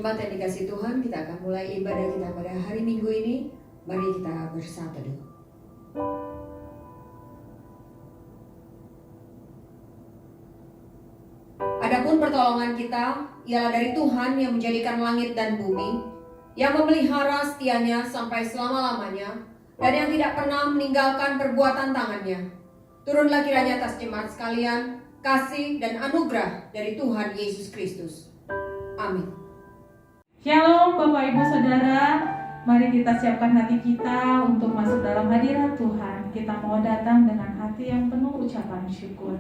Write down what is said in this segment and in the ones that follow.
Jemaat yang dikasih Tuhan, kita akan mulai ibadah kita pada hari Minggu ini. Mari kita bersatu dulu. Adapun pertolongan kita ialah dari Tuhan yang menjadikan langit dan bumi, yang memelihara setianya sampai selama-lamanya, dan yang tidak pernah meninggalkan perbuatan tangannya. Turunlah kiranya atas jemaat sekalian kasih dan anugerah dari Tuhan Yesus Kristus. Amin. Shalom Bapak Ibu Saudara, mari kita siapkan hati kita untuk masuk dalam hadirat Tuhan. Kita mau datang dengan hati yang penuh ucapan syukur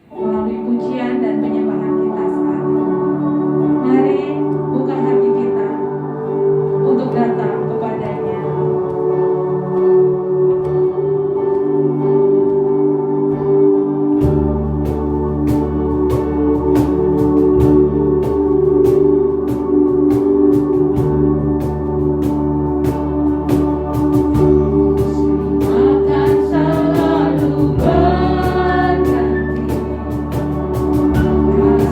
melalui pujian dan penyembahan kita saat ini. Mari buka hati kita untuk datang kepadanya. Kasih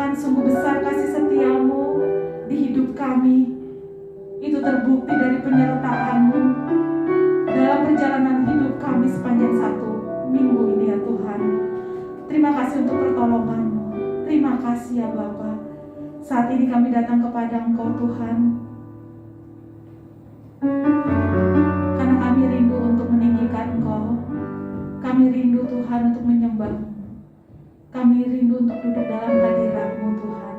Tuhan, sungguh besar kasih setiamu di hidup kami. Itu terbukti dari penyertaan-Mu dalam perjalanan hidup kami sepanjang 1 minggu ini ya Tuhan. Terima kasih untuk pertolongan-Mu. Terima kasih ya Bapa. Saat ini kami datang kepada Engkau Tuhan, karena kami rindu untuk meninggikan Engkau. Kami rindu Tuhan untuk menyembah-Mu. Kami rindu untuk duduk dalam hadirat-Mu Tuhan.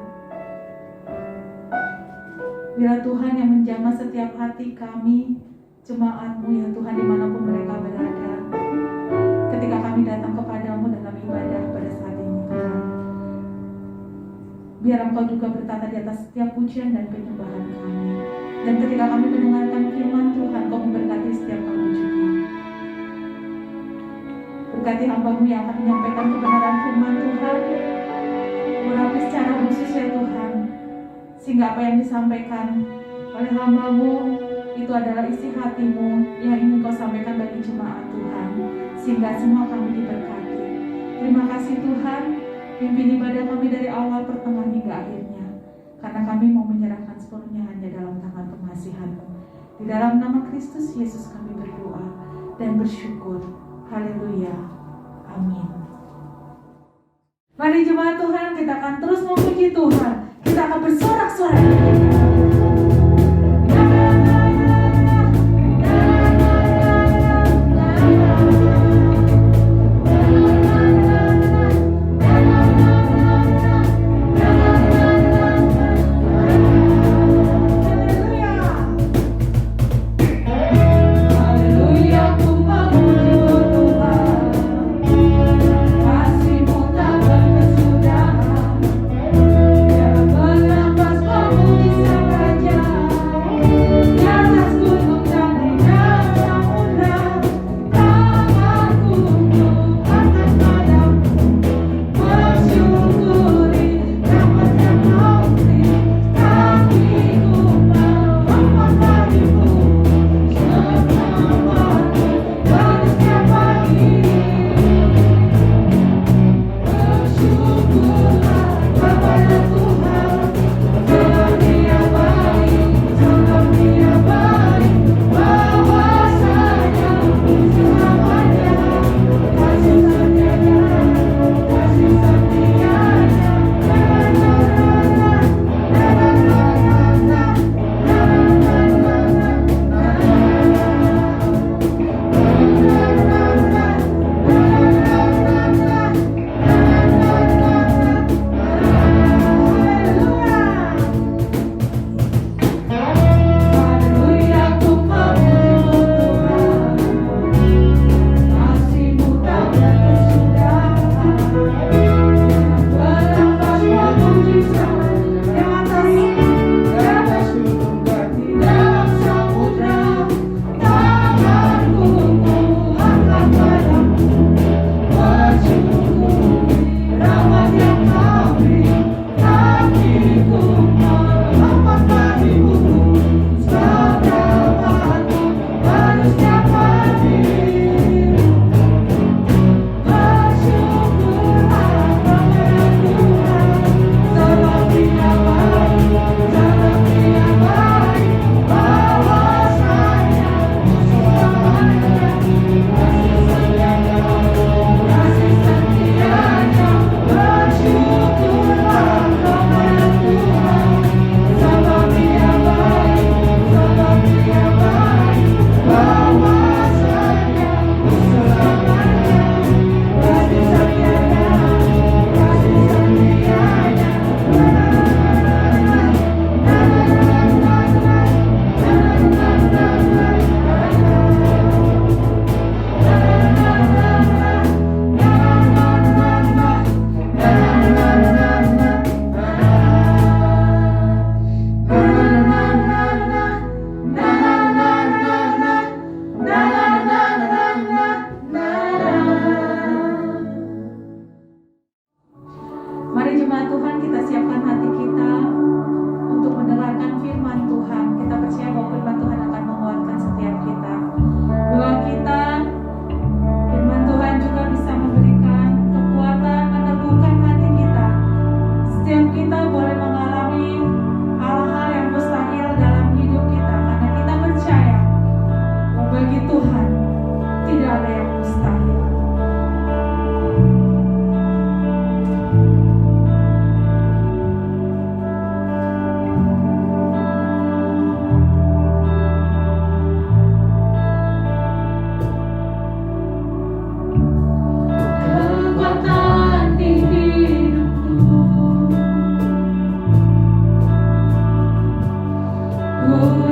Biar Tuhan yang menjamah setiap hati kami, jemaat-Mu ya Tuhan, dimanapun mereka berada, ketika kami datang kepada-Mu dalam ibadah pada saat ini Tuhan. Biar Engkau juga bertata di atas setiap pujian dan penyembahan kami. Dan ketika kami mendengarkan firman Tuhan, Kau memberkati setiap kami juga. Berkati hamba-Mu yang akan menyampaikan kebenaran firman Tuhan. Urapi secara khusus ya Tuhan, sehingga apa yang disampaikan oleh hamba-Mu itu adalah isi hati-Mu yang ingin Kau sampaikan bagi jemaat Tuhan, sehingga semua kami diberkati. Terima kasih Tuhan, pimpin ibadah kami dari awal, pertengahan hingga akhirnya, karena kami mau menyerahkan sepenuhnya hanya dalam tangan pengasihan-Mu. Di dalam nama Kristus Yesus kami berdoa dan bersyukur. Haleluya. Amin. Mari jemaat Tuhan, kita akan terus memuji Tuhan. Kita akan bersorak-sorai. Kasih-Mu tak berkesudahan, biar bernapas pemulisan.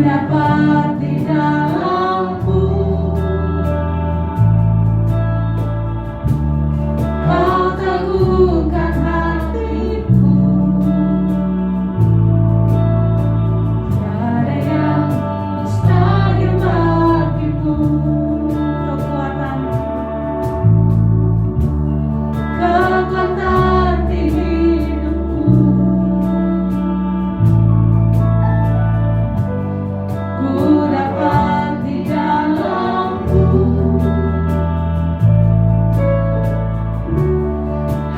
dapat di dalam-Mu, Kau teguhkan hatiku. Tiada yang mustahil bagimu. Kekuatan di hidupku, ku dapat di dalam-Mu,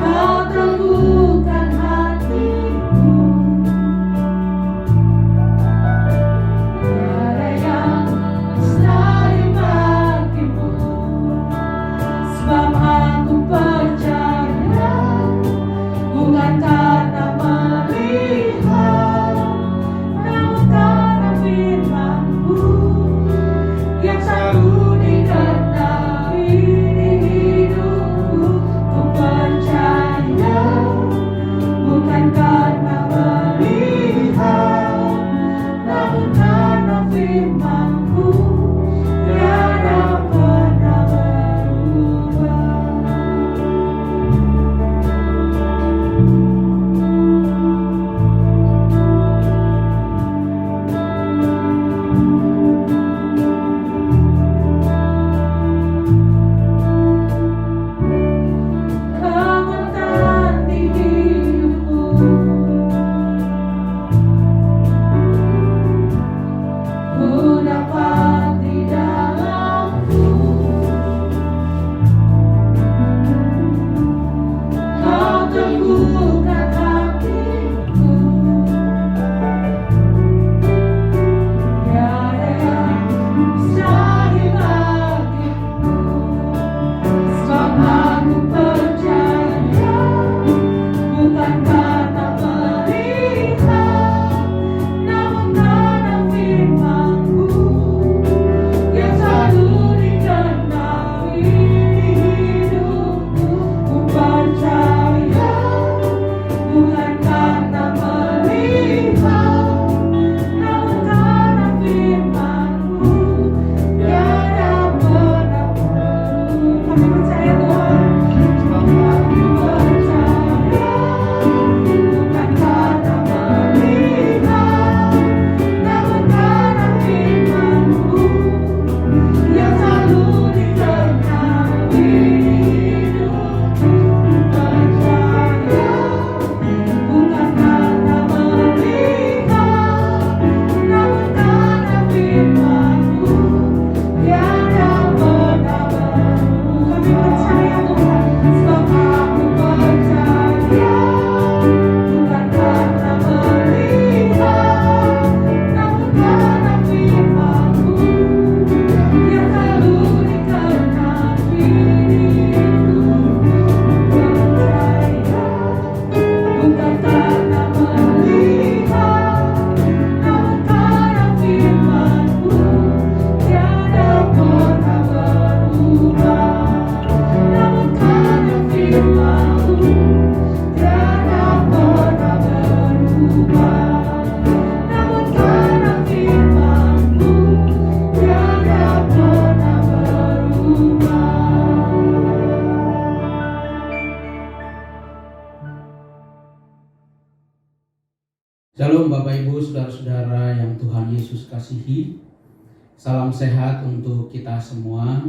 Kau teguhkan hatiku. Tiada yang mustahil bagimu, sebab aku percaya, bukan karena melihat, namun karena firman-Mu yang selalu dikenapi di hidupku. Ku percaya, bukan karena melihat, namun karena firman-Mu tiada pernah berubah. Kekuatan di hidupku, ku dapat di dalam-Mu, Kau teguhkan hatiku. Tiada yang mustahil bagimu, sebab aku percaya, bukan karena melihat, namun karena firman-Mu yang selalu dikenapi di hidupku. Ku percaya, bukan karena melihat, namun karena firman-Mu tiada pernah berubah. Kami percaya Tuhan, sebab aku percaya, bukan karena melihat, namun karena firman-Mu yang selalu dikenapi di hidupku. Percaya, bukan karena melihat, namun karena firman-Mu tiada pernah berubah. Kami percaya Tuhan, sebab aku percaya, bukan karena melihat, namun karena firman-Mu yang selalu dikenapi di hidupku. Percaya, bukan karena melihat, namun karena firman-Mu tiada pernah berubah. Namun karena firman-Mu tiada pernah berubah. Namun karena firman-Mu tiada pernah berubah. Shalom Bapak Ibu, Saudara-saudara yang Tuhan Yesus kasihi. Salam sehat untuk kita semua.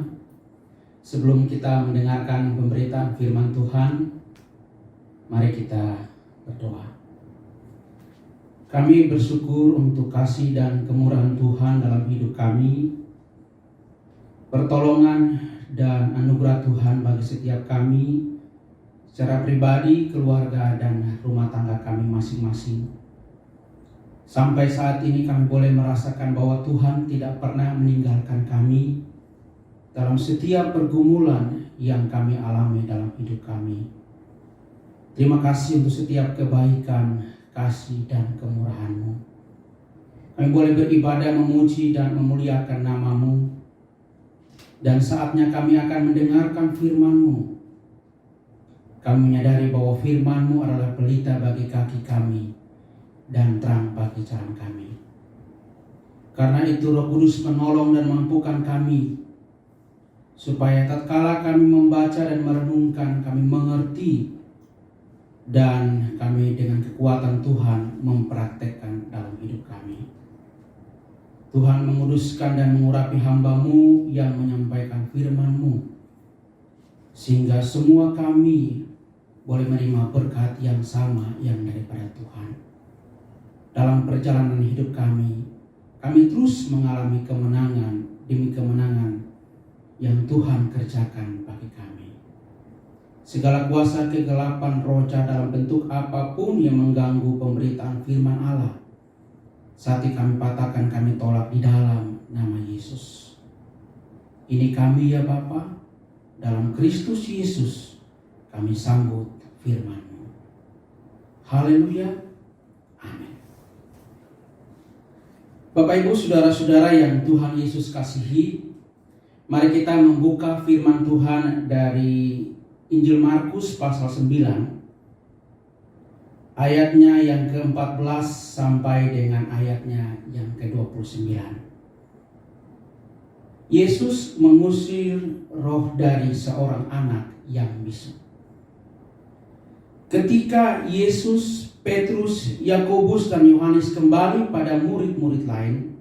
Sebelum kita mendengarkan pemberitaan firman Tuhan, mari kita berdoa. Kami bersyukur untuk kasih dan kemurahan Tuhan dalam hidup kami, pertolongan dan anugerah Tuhan bagi setiap kami secara pribadi, keluarga, dan rumah tangga kami masing-masing. Sampai saat ini kami boleh merasakan bahwa Tuhan tidak pernah meninggalkan kami dalam setiap pergumulan yang kami alami dalam hidup kami. Terima kasih untuk setiap kebaikan, kasih, dan kemurahan-Mu. Kami boleh beribadah, memuji, dan memuliakan nama-Mu. Dan saatnya kami akan mendengarkan firman-Mu. Kami menyadari bahwa firman-Mu adalah pelita bagi kaki kami dan terang bagi jalan kami. Karena itu Roh Kudus menolong dan mampukan kami, supaya tatkala kami membaca dan merenungkan, kami mengerti, dan kami dengan kekuatan Tuhan mempraktekkan dalam hidup kami. Tuhan menguduskan dan mengurapi hamba-Mu yang menyampaikan firman-Mu, sehingga semua kami boleh menerima berkat yang sama yang daripada Tuhan. Dalam perjalanan hidup kami terus mengalami kemenangan demi kemenangan yang Tuhan kerjakan bagi kami. Segala kuasa kegelapan roh jahat dalam bentuk apapun yang mengganggu pemberitaan firman Allah, saat ini kami patahkan, kami tolak di dalam nama Yesus. Ini kami ya Bapa, dalam Kristus Yesus kami sambut firman-Mu. Haleluya. Amin. Bapak Ibu saudara-saudara yang Tuhan Yesus kasihi, mari kita membuka firman Tuhan dari Injil Markus pasal 9, ayatnya yang ke-14 sampai dengan ayatnya yang ke-29. Yesus mengusir roh dari seorang anak yang bisu. Ketika Yesus, Petrus, Yakobus dan Yohanes kembali pada murid-murid lain,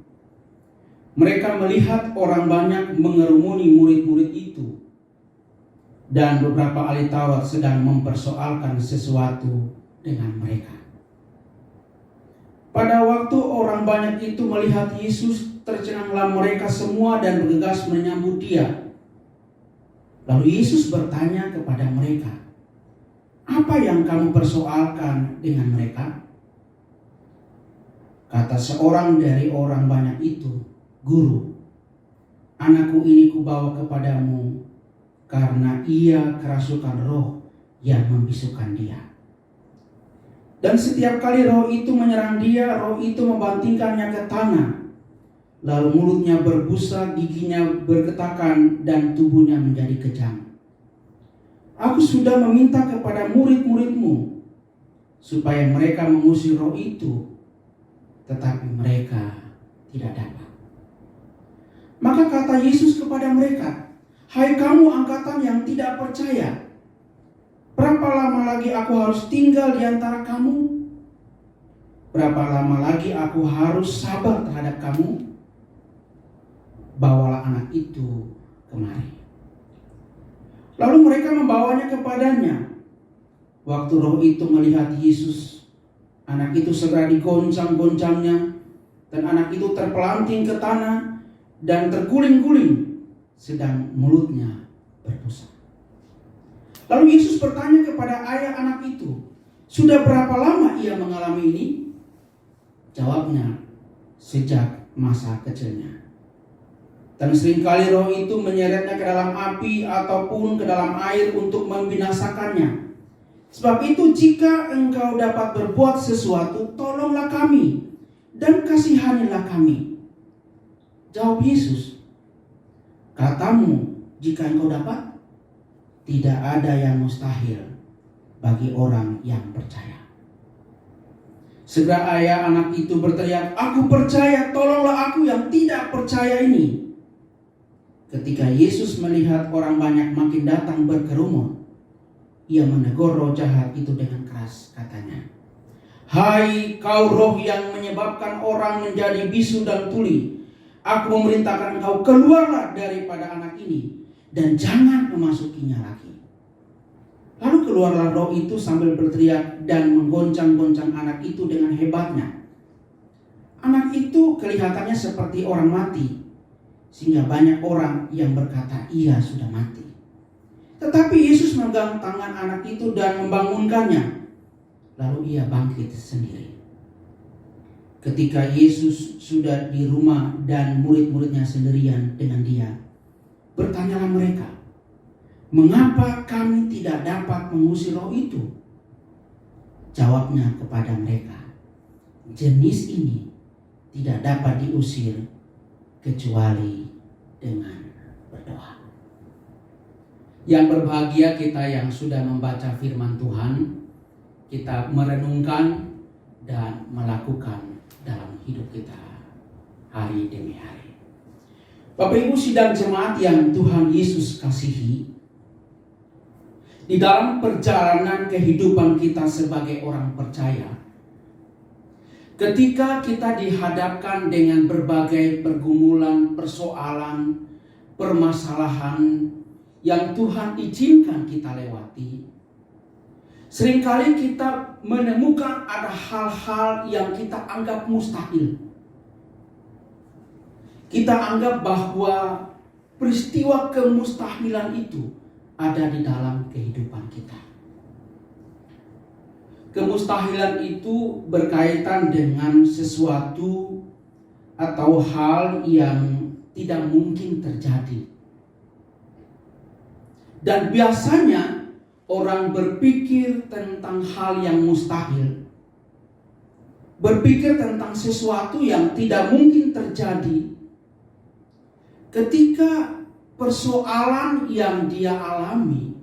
mereka melihat orang banyak mengerumuni murid-murid itu, dan beberapa ahli Taurat sedang mempersoalkan sesuatu dengan mereka. Pada waktu orang banyak itu melihat Yesus, tercenganglah mereka semua dan bergegas menyambut Dia. Lalu Yesus bertanya kepada mereka, "Apa yang kamu persoalkan dengan mereka?" Kata seorang dari orang banyak itu, "Guru, anakku ini kubawa kepadamu karena ia kerasukan roh yang membisukan dia. Dan setiap kali roh itu menyerang dia, roh itu membantingkannya ke tanah. Lalu mulutnya berbusa, giginya bergetakan, dan tubuhnya menjadi kejam. Aku sudah meminta kepada murid-murid-Mu supaya mereka mengusir roh itu, tetapi mereka tidak dapat." Maka kata Yesus kepada mereka, "Hai kamu angkatan yang tidak percaya, berapa lama lagi aku harus tinggal di antara kamu? Berapa lama lagi aku harus sabar terhadap kamu? Bawalah anak itu kemari." Lalu mereka membawanya kepadanya. Waktu roh itu melihat Yesus, anak itu segera digoncang-goncangnya, dan anak itu terpelanting ke tanah dan terguling-guling, sedang mulutnya berbusa. Lalu Yesus bertanya kepada ayah anak itu, "Sudah berapa lama ia mengalami ini?" Jawabnya, "Sejak masa kecilnya. Dan seringkali roh itu menyeretnya ke dalam api ataupun ke dalam air untuk membinasakannya. Sebab itu jika engkau dapat berbuat sesuatu, tolonglah kami dan kasihanilah kami." Jawab Yesus, "Katamu, jika engkau dapat, tidak ada yang mustahil bagi orang yang percaya." Segera ayah anak itu berteriak, "Aku percaya, tolonglah aku yang tidak percaya ini." Ketika Yesus melihat orang banyak makin datang berkerumun, Ia menegur roh jahat itu dengan keras, katanya, "Hai kau roh yang menyebabkan orang menjadi bisu dan tuli, aku memerintahkan engkau keluarlah daripada anak ini dan jangan memasukinya lagi." Lalu keluarlah roh itu sambil berteriak dan menggoncang-goncang anak itu dengan hebatnya. Anak itu kelihatannya seperti orang mati, sehingga banyak orang yang berkata ia sudah mati. Tetapi Yesus memegang tangan anak itu dan membangunkannya. Lalu ia bangkit sendiri. Ketika Yesus sudah di rumah dan murid-muridnya sendirian dengan Dia, bertanyalah mereka, "Mengapa kami tidak dapat mengusir roh itu?" Jawabnya kepada mereka, "Jenis ini tidak dapat diusir kecuali dengan berdoa." Yang berbahagia kita yang sudah membaca firman Tuhan, kita merenungkan dan melakukan dalam hidup kita. hari demi hari. Bapak Ibu sidang jemaat yang Tuhan Yesus kasihi, di dalam perjalanan kehidupan kita sebagai orang percaya, ketika kita dihadapkan dengan berbagai pergumulan, persoalan, permasalahan yang Tuhan izinkan kita lewati, seringkali kita menemukan ada hal-hal yang kita anggap mustahil. Kita anggap bahwa peristiwa kemustahilan itu ada di dalam kehidupan kita. Kemustahilan itu berkaitan dengan sesuatu atau hal yang tidak mungkin terjadi. Dan biasanya orang berpikir tentang hal yang mustahil, berpikir tentang sesuatu yang tidak mungkin terjadi ketika persoalan yang dia alami,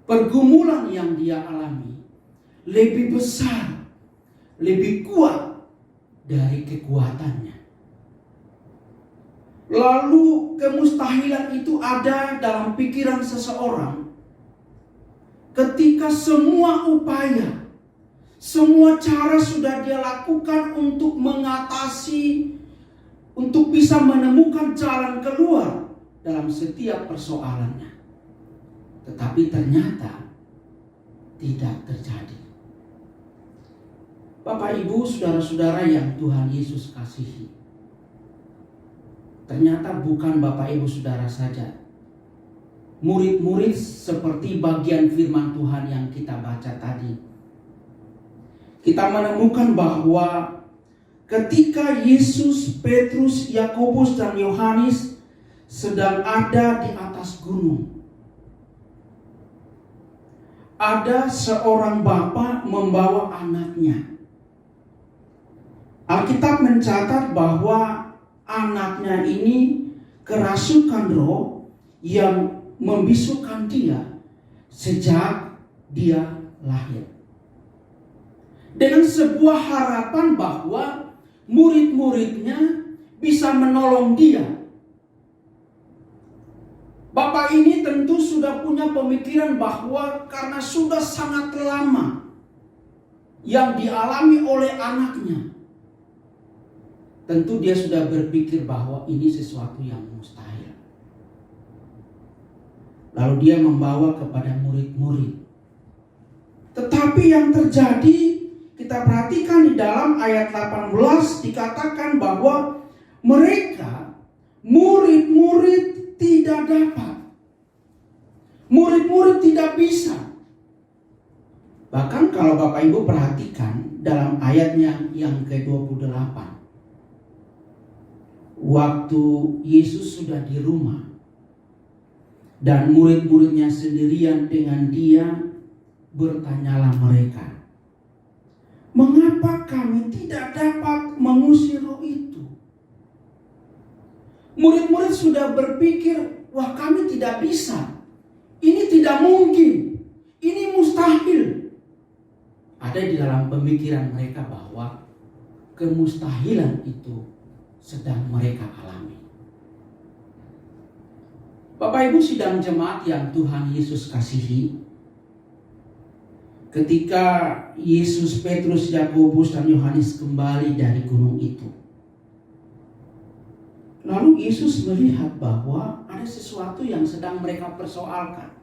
pergumulan yang dia alami lebih besar, lebih kuat dari kekuatannya. Lalu kemustahilan itu ada dalam pikiran seseorang ketika semua upaya, semua cara sudah dia lakukan untuk mengatasi, untuk bisa menemukan jalan keluar dalam setiap persoalannya. Tetapi ternyata tidak terjadi. Bapak, Ibu, saudara-saudara yang Tuhan Yesus kasihi, ternyata bukan Bapak, Ibu, saudara saja, murid-murid seperti bagian firman Tuhan yang kita baca tadi. Kita menemukan bahwa ketika Yesus, Petrus, Yakobus, dan Yohanes sedang ada di atas gunung, ada seorang bapak membawa anaknya. Alkitab mencatat bahwa anaknya ini kerasukan roh yang membisukan dia sejak dia lahir. Dengan sebuah harapan bahwa murid-muridnya bisa menolong dia. Bapak ini tentu sudah punya pemikiran bahwa karena sudah sangat lama yang dialami oleh anaknya, tentu dia sudah berpikir bahwa ini sesuatu yang mustahil. Lalu dia membawa kepada murid-murid. Tetapi yang terjadi, kita perhatikan di dalam ayat 18 dikatakan bahwa mereka, murid-murid, tidak dapat. Murid-murid tidak bisa. Bahkan kalau Bapak Ibu perhatikan dalam ayatnya yang ke-28, waktu Yesus sudah di rumah dan murid-muridnya sendirian dengan dia, bertanyalah mereka, mengapa kami tidak dapat mengusir roh itu? Murid-murid sudah berpikir, wah, kami tidak bisa. Ini tidak mungkin. Ini mustahil. Ada di dalam pemikiran mereka bahwa kemustahilan itu sedang mereka alami. Bapak Ibu sidang jemaat yang Tuhan Yesus kasihi, ketika Yesus, Petrus, Yakobus, dan Yohanes kembali dari gunung itu, lalu Yesus melihat bahwa ada sesuatu yang sedang mereka persoalkan.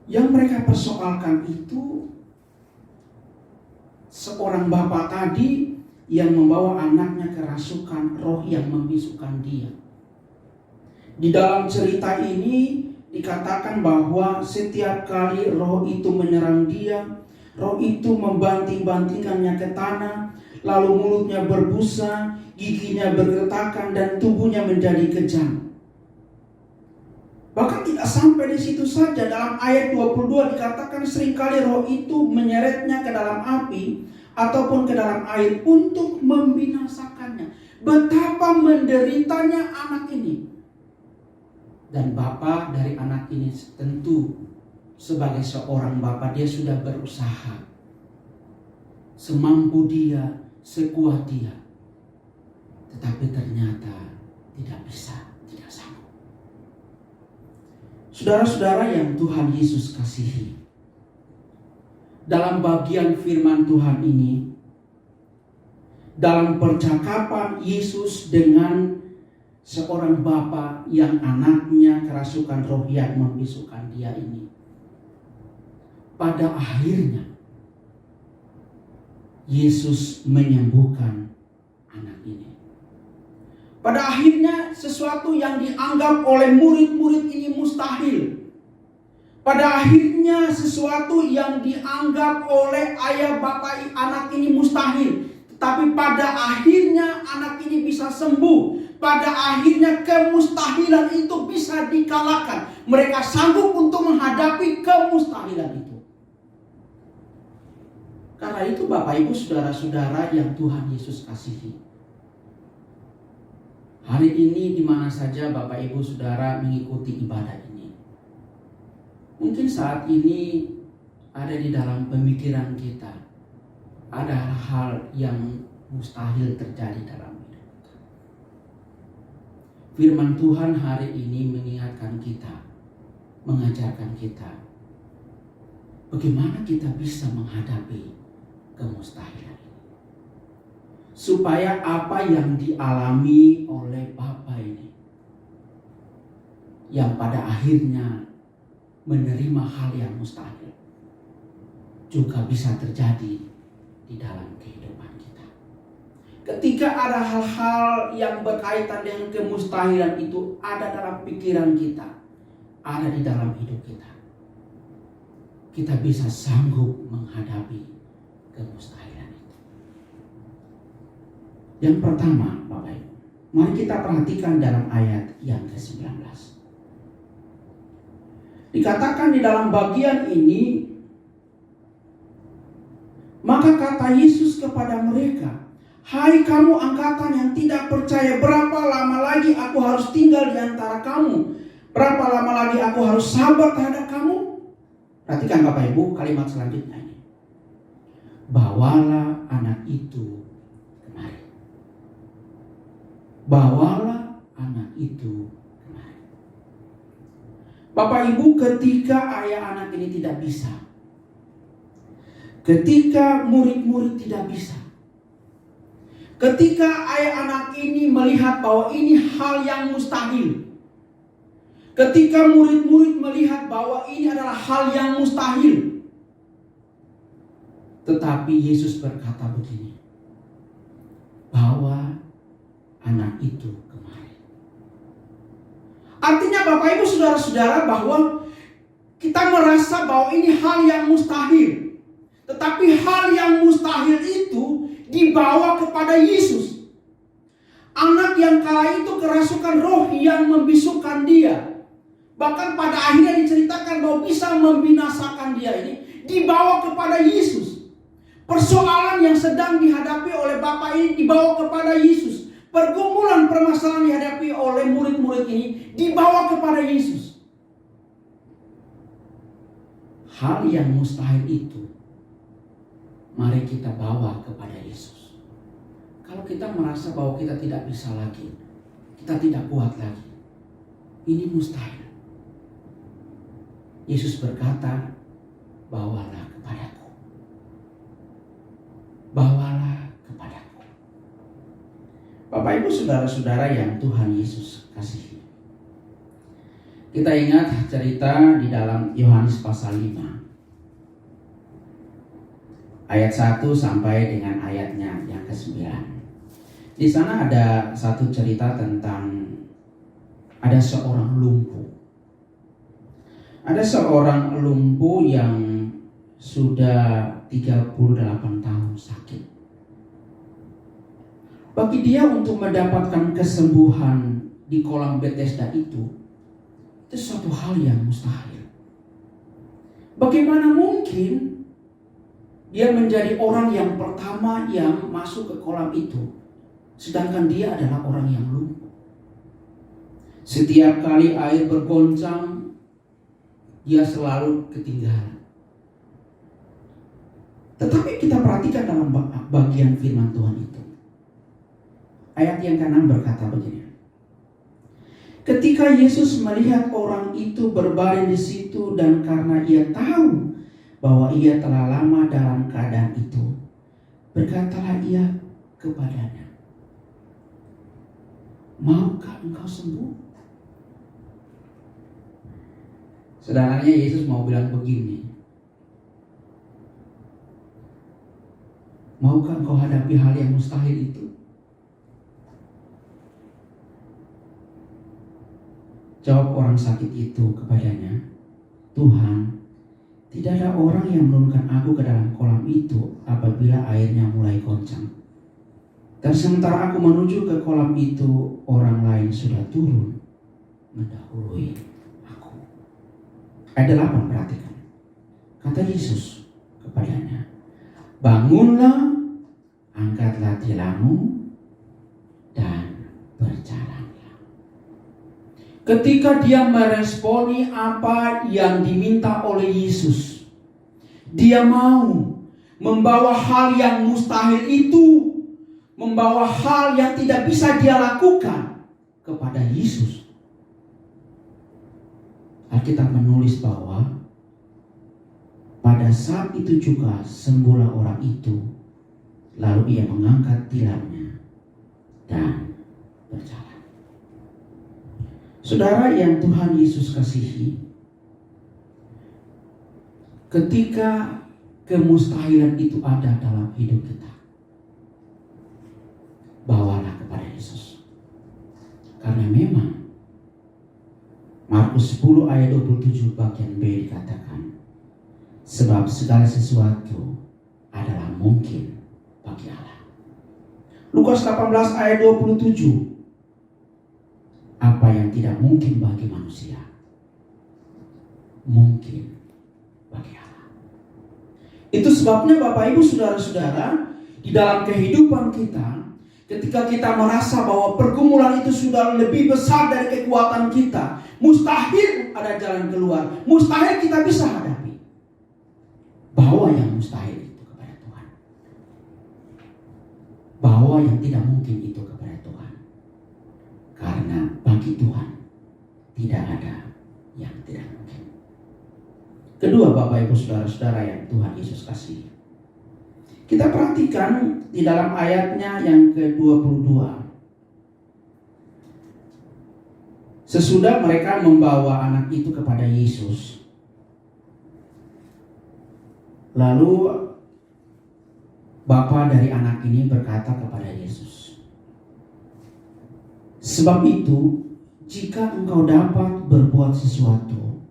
Yang mereka persoalkan itu seorang bapak tadi yang membawa anaknya kerasukan roh yang membisukan dia. Di dalam cerita ini dikatakan bahwa setiap kali roh itu menyerang dia, roh itu membanting-bantingkannya ke tanah, lalu mulutnya berbusa, giginya bergertakan, dan tubuhnya menjadi kejam. Bahkan tidak sampai di situ saja, dalam ayat 22 dikatakan seringkali roh itu menyeretnya ke dalam api ataupun ke dalam air untuk membinasakannya. Betapa menderitanya anak ini. Dan bapak dari anak ini tentu sebagai seorang bapak, dia sudah berusaha semampu dia, sekuat dia. Tetapi ternyata tidak bisa, tidak sanggup. Saudara-saudara yang Tuhan Yesus kasihi, dalam bagian firman Tuhan ini, dalam percakapan Yesus dengan seorang bapa yang anaknya kerasukan roh yang membisukan dia ini, pada akhirnya Yesus menyembuhkan anak ini. Pada akhirnya sesuatu yang dianggap oleh murid-murid ini mustahil, pada akhirnya sesuatu yang dianggap oleh ayah bapak anak ini mustahil, tetapi pada akhirnya anak ini bisa sembuh. Pada akhirnya kemustahilan itu bisa dikalahkan. Mereka sanggup untuk menghadapi kemustahilan itu. Karena itu Bapak Ibu saudara-saudara yang Tuhan Yesus kasihi, hari ini di mana saja Bapak Ibu saudara mengikuti ibadah ini, mungkin saat ini ada di dalam pemikiran kita ada hal yang mustahil terjadi dalam hidup kita. Firman Tuhan hari ini mengingatkan kita, mengajarkan kita bagaimana kita bisa menghadapi kemustahilan ini, supaya apa yang dialami oleh Bapa ini, yang pada akhirnya menerima hal yang mustahil, juga bisa terjadi di dalam kehidupan kita. Ketika ada hal-hal yang berkaitan dengan kemustahilan itu ada dalam pikiran kita, ada di dalam hidup kita, kita bisa sanggup menghadapi kemustahilan itu. Yang pertama, Bapak Ibu, mari kita perhatikan dalam ayat yang ke-19. Dikatakan di dalam bagian ini, maka kata Yesus kepada mereka, "Hai kamu angkatan yang tidak percaya, berapa lama lagi aku harus tinggal di antara kamu? Berapa lama lagi aku harus sabar terhadap kamu?" Perhatikan Bapak Ibu kalimat selanjutnya ini. "Bawalah anak itu kemari." Bawalah anak itu kemari. Bapak Ibu, ketika ayah anak ini tidak bisa, ketika murid-murid tidak bisa, ketika ayah anak ini melihat bahwa ini hal yang mustahil, ketika murid-murid melihat bahwa ini adalah hal yang mustahil, tetapi Yesus berkata begini, "Bawa anak itu kemari." Artinya Bapak Ibu saudara-saudara, bahwa kita merasa bahwa ini hal yang mustahil, tetapi hal yang mustahil itu dibawa kepada Yesus. Anak yang kala itu kerasukan roh yang membisukan dia, bahkan pada akhirnya diceritakan bahwa bisa membinasakan dia ini, dibawa kepada Yesus. Persoalan yang sedang dihadapi oleh Bapak ini dibawa kepada Yesus. Pergumulan permasalahan dihadapi oleh murid-murid ini dibawa kepada Yesus. Hal yang mustahil itu mari kita bawa kepada Yesus. Kalau kita merasa bahwa kita tidak bisa lagi, kita tidak kuat lagi, ini mustahil, Yesus berkata, "Bawalah kepadaku. Bawalah kepadaku." Bapak Ibu saudara-saudara yang Tuhan Yesus kasihi, kita ingat cerita di dalam Yohanes pasal 5 ayat 1 sampai dengan ayatnya yang ke-9. Di sana ada satu cerita tentang ada seorang lumpuh. Ada seorang lumpuh yang sudah 38 tahun sakit. Bagi dia untuk mendapatkan kesembuhan di kolam Bethesda itu suatu hal yang mustahil. Bagaimana mungkin dia menjadi orang yang pertama yang masuk ke kolam itu, sedangkan dia adalah orang yang lumpuh. Setiap kali air bergoncang, dia selalu ketinggalan. Tetapi kita perhatikan dalam bagian firman Tuhan itu. Ayat yang ke-6 berkata begini. Ketika Yesus melihat orang itu berbaring di situ dan karena ia tahu bahwa ia telah lama dalam keadaan itu, berkatalah ia kepadanya, maukah engkau sembuh? Saudaranya, Yesus mau bilang begini, maukah engkau hadapi hal yang mustahil itu? Jawab orang sakit itu kepadanya, Tuhan, tidak ada orang yang menurunkan aku ke dalam kolam itu apabila airnya mulai goncang. Dan sementara aku menuju ke kolam itu, orang lain sudah turun mendahului aku. Ayat 8, perhatikan. Kata Yesus kepadanya, bangunlah, angkatlah tilammu, dan berjalanlah. Ketika dia meresponi apa yang diminta oleh Yesus, dia mau membawa hal yang mustahil itu, membawa hal yang tidak bisa dia lakukan kepada Yesus. Alkitab menulis bahwa pada saat itu juga sembuhlah orang itu, lalu ia mengangkat tilamnya dan berjalan. Saudara yang Tuhan Yesus kasihi, ketika kemustahilan itu ada dalam hidup kita, bawalah kepada Yesus. Karena memang Markus 10 ayat 27 bagian B dikatakan, sebab segala sesuatu adalah mungkin bagi Allah. Lukas 18 ayat 27, apa yang tidak mungkin bagi manusia, mungkin bagi Allah. Itu sebabnya Bapak Ibu Saudara-saudara, di dalam kehidupan kita, ketika kita merasa bahwa pergumulan itu sudah lebih besar dari kekuatan kita, mustahil ada jalan keluar, mustahil kita bisa hadapi, bawa yang mustahil itu kepada Tuhan, bawa yang tidak mungkin itu kepada Tuhan. Karena bagi Tuhan tidak ada yang tidak mungkin. Kedua, Bapak Ibu Saudara-saudara yang Tuhan Yesus kasih, kita perhatikan di dalam ayatnya yang ke-22. Sesudah mereka membawa anak itu kepada Yesus, lalu bapa dari anak ini berkata kepada Yesus, sebab itu, jika engkau dapat berbuat sesuatu,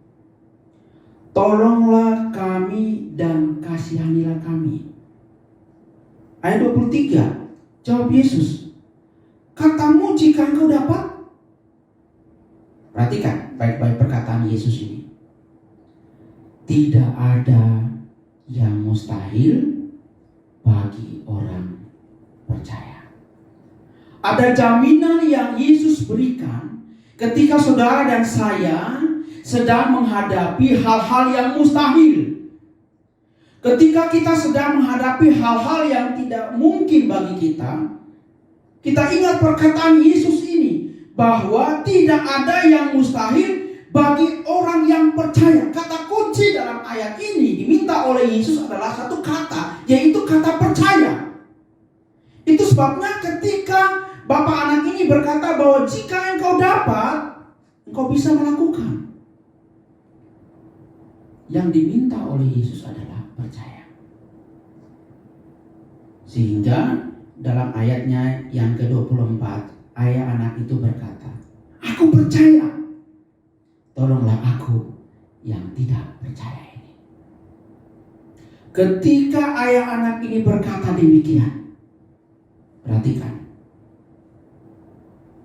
tolonglah kami dan kasihanilah kami. Ayat 23, jawab Yesus, katamu jika engkau dapat? Perhatikan baik-baik perkataan Yesus ini. Tidak ada yang mustahil bagi orang percaya. Ada jaminan yang Yesus berikan ketika saudara dan saya sedang menghadapi hal-hal yang mustahil. Ketika kita sedang menghadapi hal-hal yang tidak mungkin bagi kita, kita ingat perkataan Yesus ini, bahwa tidak ada yang mustahil bagi orang yang percaya. Kata kunci dalam ayat ini diminta oleh Yesus adalah satu kata, yaitu kata percaya. Itu sebabnya ketika Bapak anak ini berkata bahwa jika engkau dapat, engkau bisa melakukan. Yang diminta oleh Yesus adalah percaya. Sehingga dalam ayatnya yang ke-24, ayah anak itu berkata, aku percaya, tolonglah aku yang tidak percaya ini. Ketika ayah anak ini berkata demikian, perhatikan,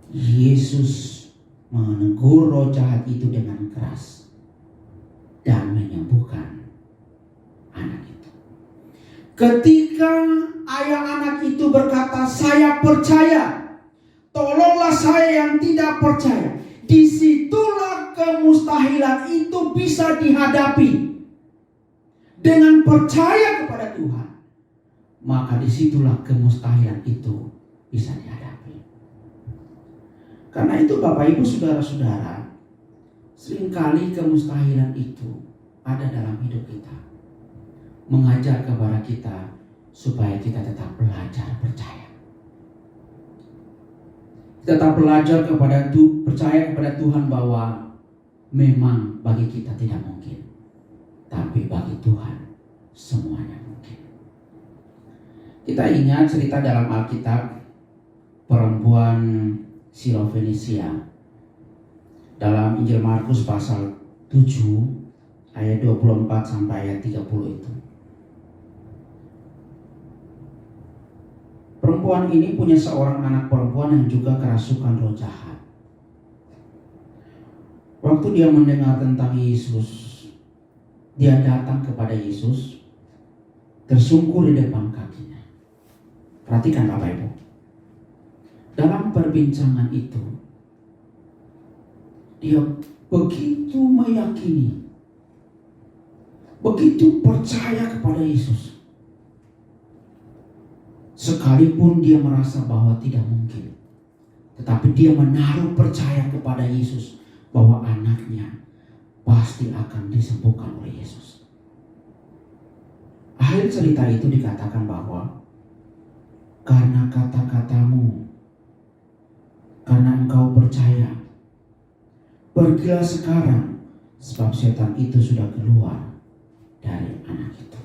Yesus menegur roh jahat itu dengan keras dan menyembuhkan anak itu. Ketika ayah anak itu berkata, saya percaya, tolonglah saya yang tidak percaya, disitulah kemustahilan itu bisa dihadapi. Dengan percaya kepada Tuhan, maka disitulah kemustahilan itu bisa dihadapi. Karena itu Bapak Ibu Saudara-saudara, seringkali kemustahilan itu ada dalam hidup kita, mengajar kepada kita supaya kita tetap belajar percaya. Tetap belajar percaya kepada Tuhan bahwa memang bagi kita tidak mungkin, tapi bagi Tuhan semuanya mungkin. Kita ingat cerita dalam Alkitab perempuan Sirofenisia dalam Injil Markus pasal 7 ayat 24 sampai ayat 30 itu. Perempuan ini punya seorang anak perempuan yang juga kerasukan roh jahat. Waktu dia mendengar tentang Yesus, dia datang kepada Yesus, tersungkur di depan kakinya. Perhatikan Bapak Ibu, dalam perbincangan itu dia begitu meyakini, begitu percaya kepada Yesus, sekalipun dia merasa bahwa tidak mungkin, tetapi dia menaruh percaya kepada Yesus bahwa anaknya pasti akan disembuhkan oleh Yesus. Akhir cerita itu dikatakan bahwa karena kata-katamu, karena engkau percaya, pergilah sekarang, sebab setan itu sudah keluar dari anak itu.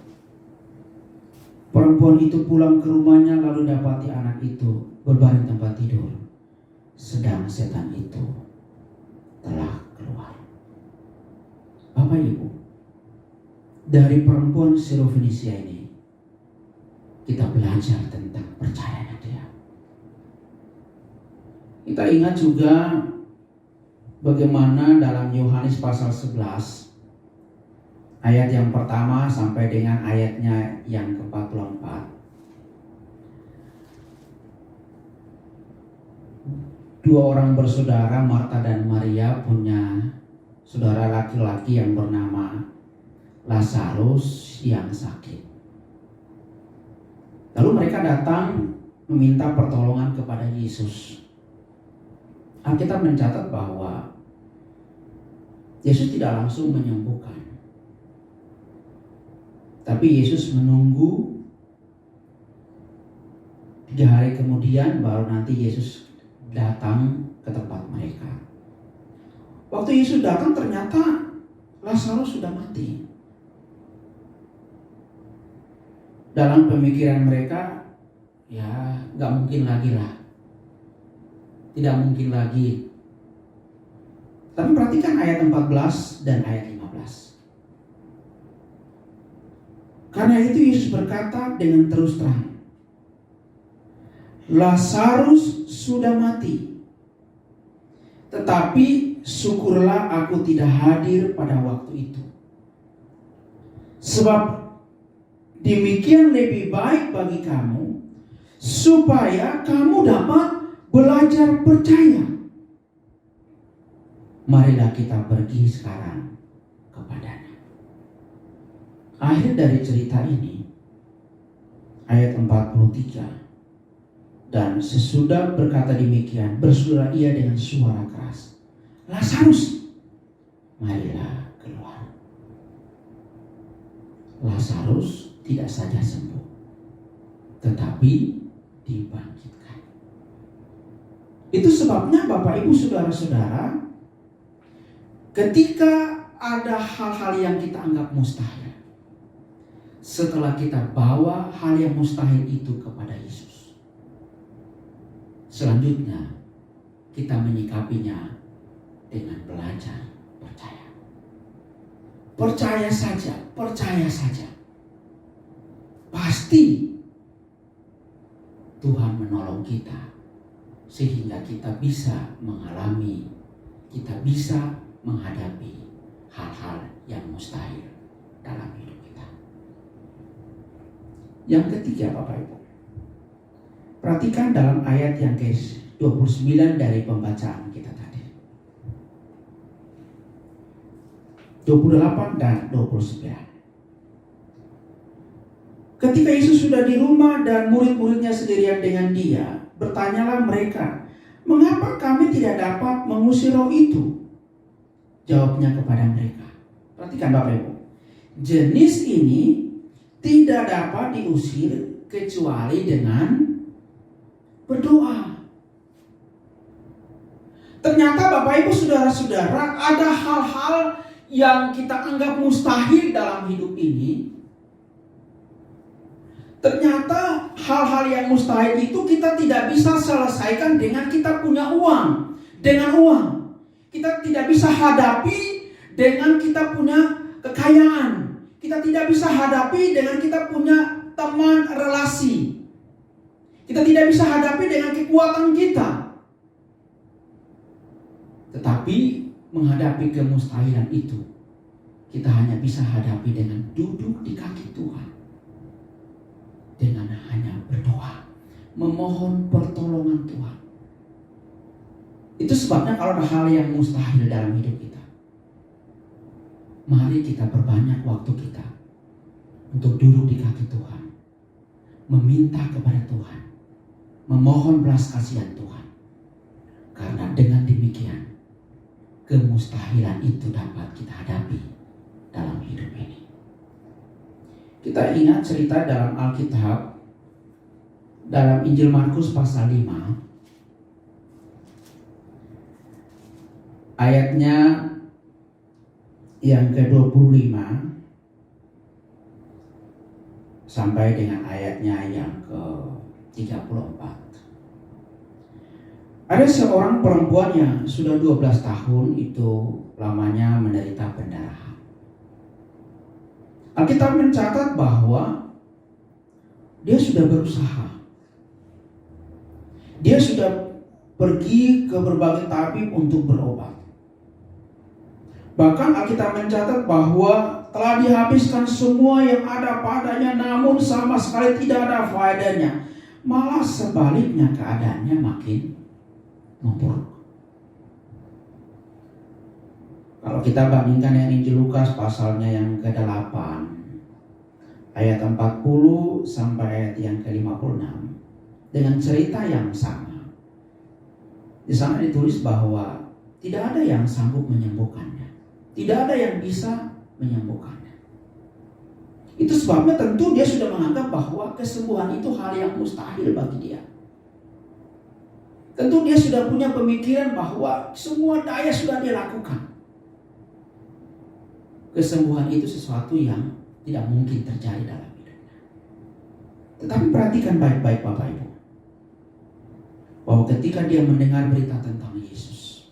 Perempuan itu pulang ke rumahnya lalu dapati anak itu berbaring tempat tidur, sedang setan itu telah keluar. Bapak Ibu, dari perempuan Sirofenisia ini kita belajar tentang percayanya dia. Kita ingat juga bagaimana dalam Yohanes pasal 11 ayat yang pertama sampai dengan ayatnya yang ke-44. Dua orang bersaudara, Marta dan Maria, punya saudara laki-laki yang bernama Lazarus yang sakit. Lalu mereka datang meminta pertolongan kepada Yesus. Alkitab mencatat bahwa Yesus tidak langsung menyembuhkan, tapi Yesus menunggu 3 hari kemudian baru nanti Yesus datang ke tempat mereka. Waktu Yesus datang ternyata Lazarus sudah mati. Dalam pemikiran mereka, ya gak mungkin lagi lah, tidak mungkin lagi. Tapi perhatikan ayat 14 dan ayat 15. Karena itu Yesus berkata dengan terus terang, Lazarus sudah mati, tetapi syukurlah aku tidak hadir pada waktu itu, sebab demikian lebih baik bagi kamu, supaya kamu dapat belajar percaya. Marilah kita pergi sekarang kepadanya. Akhir dari cerita ini, ayat 43. Dan sesudah berkata demikian, berserulah ia dengan suara keras, Lazarus, marilah keluar. Lazarus tidak saja sembuh, tetapi dibangkitkan. Itu sebabnya Bapak Ibu Saudara-saudara, ketika ada hal-hal yang kita anggap mustahil, setelah kita bawa hal yang mustahil itu kepada Yesus, selanjutnya kita menyikapinya dengan belajar percaya. Percaya saja, percaya saja. Pasti Tuhan menolong kita sehingga kita bisa mengalami, kita bisa menghadapi hal-hal yang mustahil dalam hidup kita. Yang ketiga Bapak Ibu, perhatikan dalam ayat yang ke-29 dari pembacaan kita tadi, 28 dan 29. Ketika Yesus sudah di rumah dan murid-muridnya sendirian dengan dia, bertanyalah mereka, "Mengapa kami tidak dapat mengusir roh itu?" Jawabnya kepada mereka. Perhatikan Bapak Ibu. Jenis ini tidak dapat diusir kecuali dengan berdoa. Ternyata Bapak Ibu saudara-saudara, ada hal-hal yang kita anggap mustahil dalam hidup ini. Ternyata hal-hal yang mustahil itu kita tidak bisa selesaikan dengan kita punya uang. Dengan uang. Kita tidak bisa hadapi dengan kita punya kekayaan. Kita tidak bisa hadapi dengan kita punya teman relasi. Kita tidak bisa hadapi dengan kekuatan kita. Tetapi menghadapi kemustahilan itu, kita hanya bisa hadapi dengan duduk di kaki Tuhan. Dengan hanya berdoa, memohon pertolongan Tuhan. Itu sebabnya kalau ada hal yang mustahil dalam hidup kita, mari kita perbanyak waktu kita untuk duduk di kaki Tuhan, meminta kepada Tuhan, memohon belas kasihan Tuhan. Karena dengan demikian, kemustahilan itu dapat kita hadapi dalam hidup ini. Kita ingat cerita dalam Alkitab, dalam Injil Markus pasal 5, ayatnya yang ke-25 sampai dengan ayatnya yang ke-34. Ada seorang perempuan yang sudah 12 tahun itu lamanya menderita pendarahan. Alkitab mencatat bahwa dia sudah berusaha. Dia sudah pergi ke berbagai tabib untuk berobat. Bahkan Alkitab mencatat bahwa telah dihabiskan semua yang ada padanya, namun sama sekali tidak ada faedahnya. Malah sebaliknya keadaannya makin memburuk. Kalau kita bandingkan yang Injil Lukas pasalnya yang ke-8 ayat 40 sampai ayat yang ke-56 dengan cerita yang sama. Di sana ditulis bahwa tidak ada yang sanggup menyembuhkannya. Tidak ada yang bisa menyembuhkannya. Itu sebabnya tentu dia sudah menganggap bahwa kesembuhan itu hal yang mustahil bagi dia. Tentu dia sudah punya pemikiran bahwa semua daya sudah dia lakukan. Kesembuhan itu sesuatu yang tidak mungkin terjadi dalam hidupnya. Tetapi perhatikan baik-baik Bapak Ibu, bahwa ketika dia mendengar berita tentang Yesus,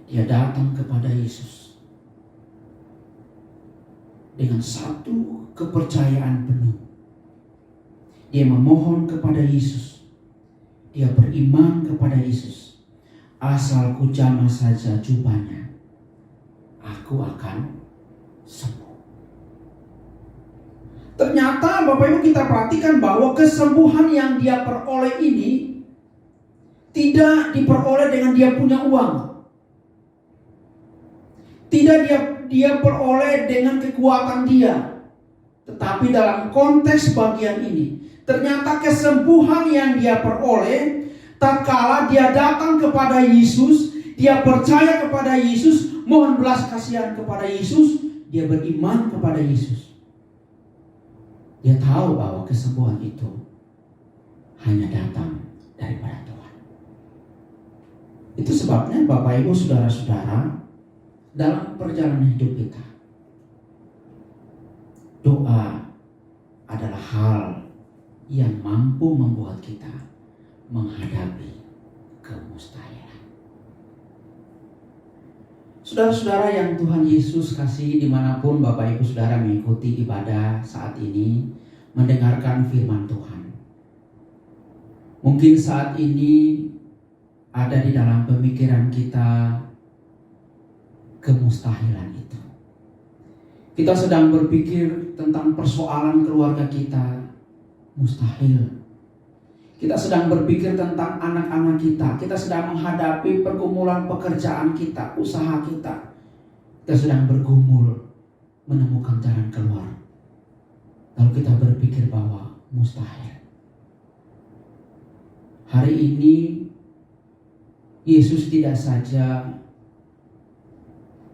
dia datang kepada Yesus dengan satu kepercayaan penuh. Dia memohon kepada Yesus. Dia beriman kepada Yesus. Asal ku jamah saja jubahnya, aku akan sembuh. Ternyata Bapak Ibu kita perhatikan bahwa kesembuhan yang dia peroleh ini tidak diperoleh dengan dia punya uang. Tidak dia peroleh dengan kekuatan dia. Tetapi dalam konteks bagian ini, ternyata kesembuhan yang dia peroleh tatkala dia datang kepada Yesus, dia percaya kepada Yesus, mohon belas kasihan kepada Yesus, dia beriman kepada Yesus. Dia tahu bahwa kesembuhan itu hanya datang daripada Tuhan. Itu sebabnya Bapak Ibu saudara-saudara, dalam perjalanan hidup kita, doa adalah hal yang mampu membuat kita menghadapi kemustahilan. Saudara-saudara yang Tuhan Yesus kasih, dimanapun Bapak Ibu Saudara mengikuti ibadah saat ini, mendengarkan firman Tuhan. Mungkin saat ini ada di dalam pemikiran kita kemustahilan itu. Kita sedang berpikir tentang persoalan keluarga kita, mustahil. Kita sedang berpikir tentang anak-anak kita. Kita sedang menghadapi pergumulan pekerjaan kita, usaha kita. Kita sedang bergumul menemukan jalan keluar. Lalu kita berpikir bahwa mustahil. Hari ini Yesus tidak saja